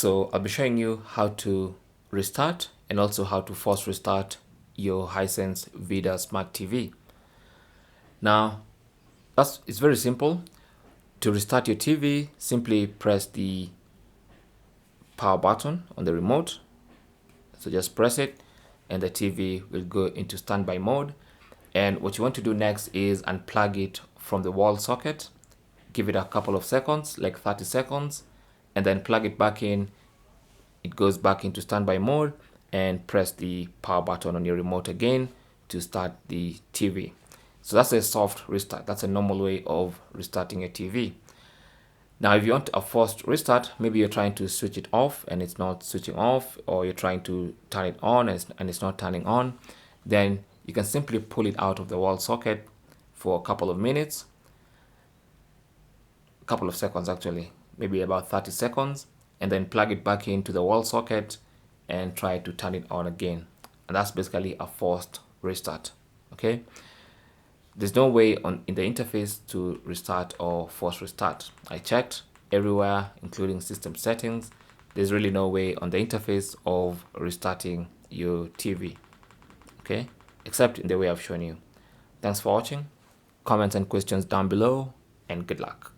So I'll be showing you how to restart and also how to force restart your Hisense VIDAA Smart TV. Now, it's very simple. To restart your TV, simply press the power button on the remote. So just press it and the TV will go into standby mode. And what you want to do next is unplug it from the wall socket. Give it a couple of seconds, like 30 seconds, and then plug it back in. It goes back into standby mode, and press the power button on your remote again to start the TV. So that's a soft restart. That's a normal way of restarting a TV. Now, if you want a forced restart, maybe you're trying to switch it off and it's not switching off, or you're trying to turn it on and it's not turning on, then you can simply pull it out of the wall socket for a couple of minutes, a couple of seconds actually, maybe about 30 seconds, and then plug it back into the wall socket and try to turn it on again. And that's basically a forced restart. Okay. There's no way in the interface to restart or force restart. I checked everywhere, including system settings. There's really no way on the interface of restarting your TV. Okay, except in the way I've shown you. Thanks for watching. Comments and questions down below, and good luck.